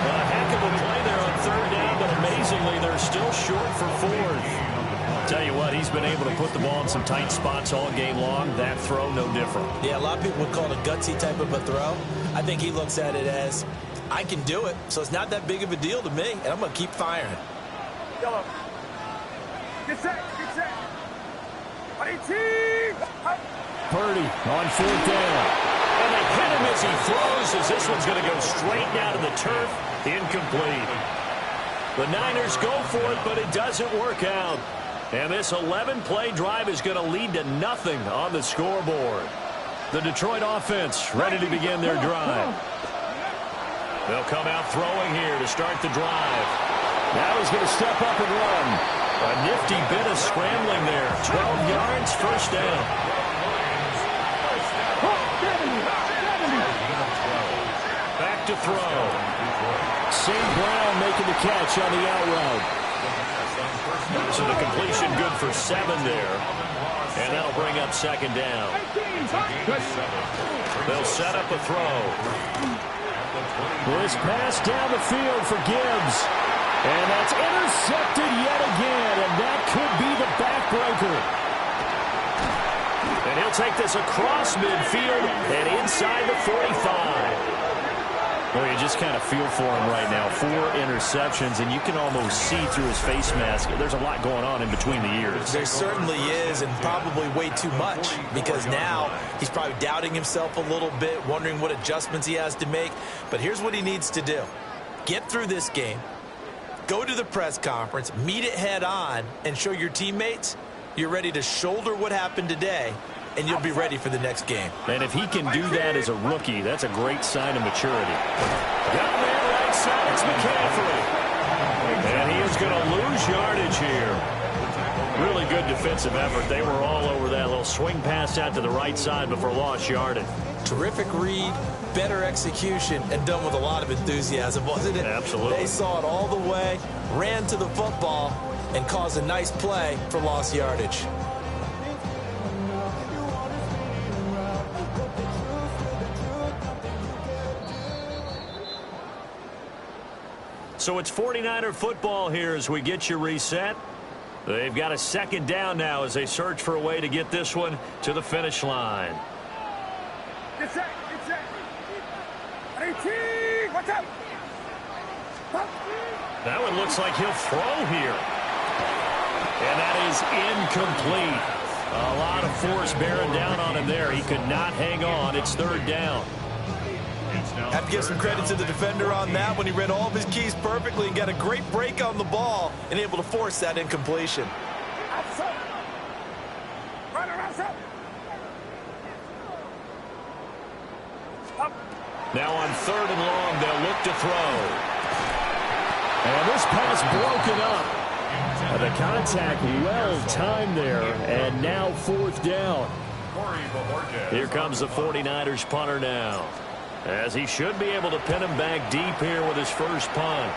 A heck of a play there on 3rd down, but amazingly they're still short for 4th. Tell you what, he's been able to put the ball in some tight spots all game long. That throw, no different. Yeah, a lot of people would call it a gutsy type of a throw. I think he looks at it as, I can do it, so it's not that big of a deal to me, and I'm going to keep firing. Yellow. Get set, get set. 18. Purdy on 4th down. And they hit him as he throws, as this one's going to go straight down to the turf. Incomplete. The Niners go for it, but it doesn't work out. And this 11-play drive is going to lead to nothing on the scoreboard. The Detroit offense ready to begin their drive. They'll come out throwing here to start the drive. Now he's going to step up and run. A nifty bit of scrambling there. 12 yards, first down. Back to throw. St. Brown making the catch on the out route. So the completion good for 7 there. And that'll bring up 2nd down. They'll set up a throw. This pass down the field for Gibbs. And that's intercepted yet again. And that could be the backbreaker. And he'll take this across midfield and inside the 45. Well, you just kind of feel for him right now. 4 interceptions, and you can almost see through his face mask. There's a lot going on in between the ears. There certainly is, and probably way too much, because now he's probably doubting himself a little bit, wondering what adjustments he has to make. But here's what he needs to do. Get through this game, go to the press conference, meet it head on, and show your teammates You're ready to shoulder what happened today, and you'll be ready for the next game. And if he can do that as a rookie, that's a great sign of maturity. Got man right side, it's McCaffrey. And he is going to lose yardage here. Really good defensive effort. They were all over that little swing pass out to the right side before lost yardage. Terrific read, better execution, and done with a lot of enthusiasm, wasn't it? Absolutely. They saw it all the way, ran to the football, and caused a nice play for lost yardage. So it's 49er football here as we get you reset. They've got a second down now as they search for a way to get this one to the finish line. Get set, get set. 18, watch out. That one looks like he'll throw here. And that is incomplete. A lot of force bearing down on him there. He could not hang on. It's third down. Have to give some credit to the defender on that when he read all of his keys perfectly and got a great break on the ball and able to force that incompletion. Now on third and long, they'll look to throw. And this pass broken up. The contact well timed there, and now fourth down. Here comes the 49ers punter now, as he should be able to pin him back deep here with his first punt.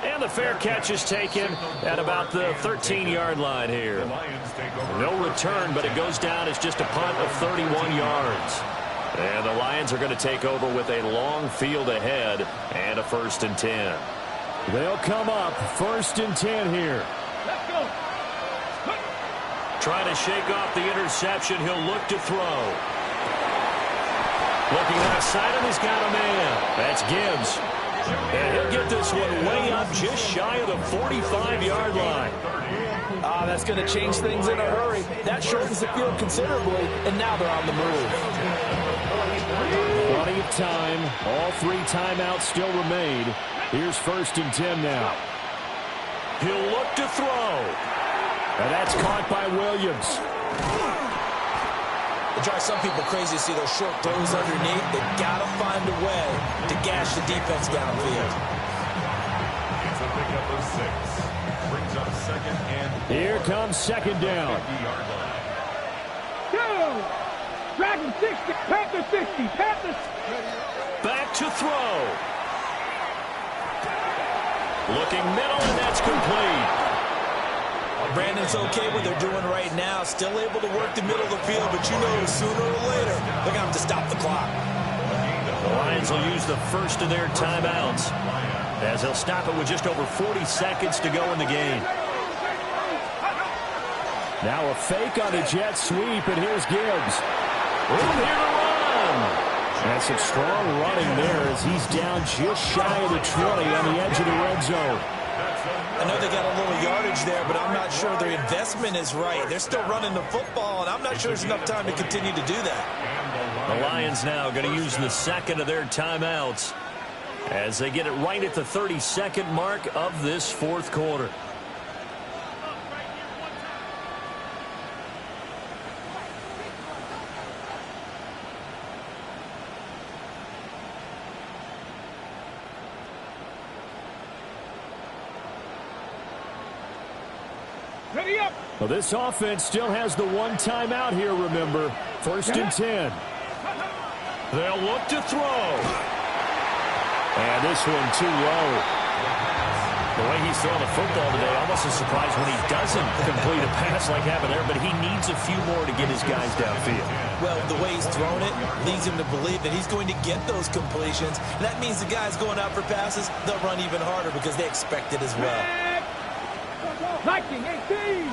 And the fair catch is taken at about the 13-yard line here. No return, but it goes down as just a punt of 31 yards. And the Lions are going to take over with a long field ahead and a 1st and 10. They'll come up 1st and 10 here. Let's go. Trying to shake off the interception. He'll look to throw. Looking outside him, he's got a man. That's Gibbs. And he'll get this one way up just shy of the 45-yard line. That's going to change things in a hurry. That shortens the field considerably, and now they're on the move. Plenty of time. All 3 timeouts still remain. Here's 1st and 10 now. He'll look to throw. And that's caught by Williams. It drives some people crazy to see those short throws underneath. They've got to find a way to gash the defense downfield. It's a pickup of 6. Brings up 2nd and 4. Here comes 2nd down. Go! Dragon 60, Panther 60, Panther. Back to throw. Looking middle, and that's complete. Brandon's okay what they're doing right now. Still able to work the middle of the field, but you know sooner or later they're going to have to stop the clock. The Lions will use the first of their timeouts, as they'll stop it with just over 40 seconds to go in the game. Now a fake on a jet sweep, and here's Gibbs. Room here to run. And some strong running there as he's down just shy of the 20 on the edge of the red zone. I know they got a little yardage there, but I'm not sure their investment is right. They're still running the football, and I'm not sure there's enough time to continue to do that. The Lions now going to use the second of their timeouts as they get it right at the 32nd mark of this 4th quarter. Ready up. Well, this offense still has the 1 timeout here, remember. 1st and 10. They'll look to throw. And this one too low. The way he's throwing the football today, almost a surprise when he doesn't complete a pass like happened there, but he needs a few more to get his guys downfield. Well, the way he's thrown it leads him to believe that he's going to get those completions. And that means the guys going out for passes, they'll run even harder because they expect it as well. 19, 18.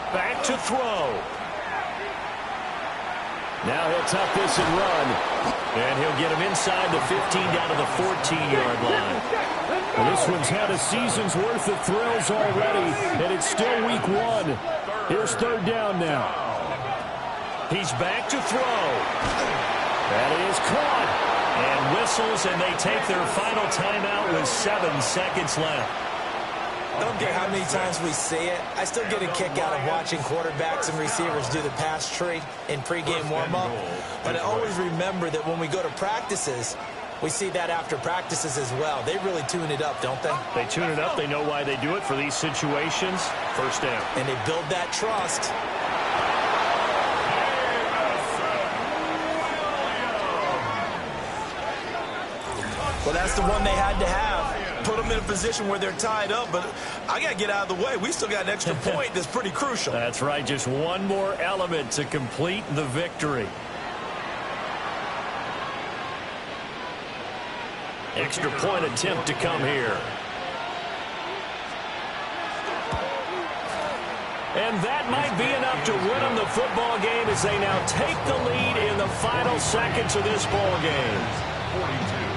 Back to throw. Now he'll tuck this and run. And he'll get him inside the 15 down to the 14-yard line. Well, this one's had a season's worth of thrills already, and it's still week 1. Here's 3rd down now. He's back to throw. That is caught. And whistles, and they take their final timeout with 7 seconds left. I don't care how many times we see it. I still get a kick out of watching quarterbacks and receivers do the pass tree in pregame warm-up. But I always remember that when we go to practices, we see that after practices as well. They really tune it up, don't they? They tune it up. They know why they do it for these situations. First down. And they build that trust. Well, that's the one they had to have. Put them in a position where they're tied up, but I got to get out of the way. We still got an extra point that's pretty crucial. That's right. Just one more element to complete the victory. Extra point attempt to come here. And that might be enough to win them the football game as they now take the lead in the final seconds of this ball game. 42.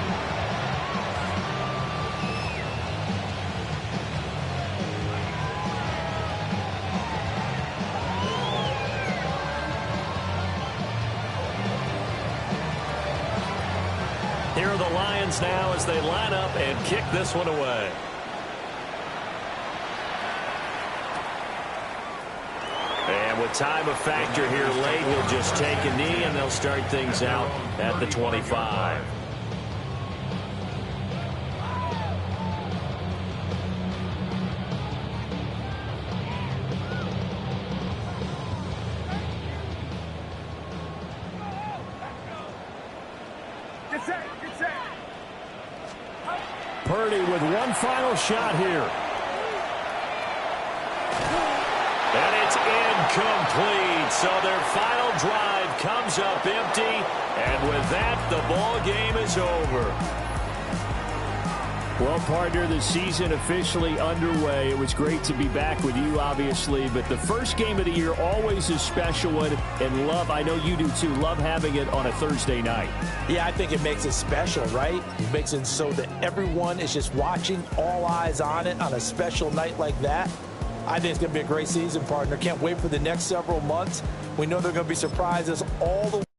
Here are the Lions now as they line up and kick this one away. And with time a factor here late, he'll just take a knee and they'll start things out at the 25. Purdy with one final shot here. And it's incomplete. So their final drive comes up empty. And with that, the ball game is over. Well, partner, the season officially underway. It was great to be back with you, obviously, but the first game of the year always a special one, and I know you do too, love having it on a Thursday night. Yeah, I think it makes it special, right? It makes it so that everyone is just watching, all eyes on it on a special night like that. I think it's going to be a great season, partner. Can't wait for the next several months. We know there are going to be surprises all the way.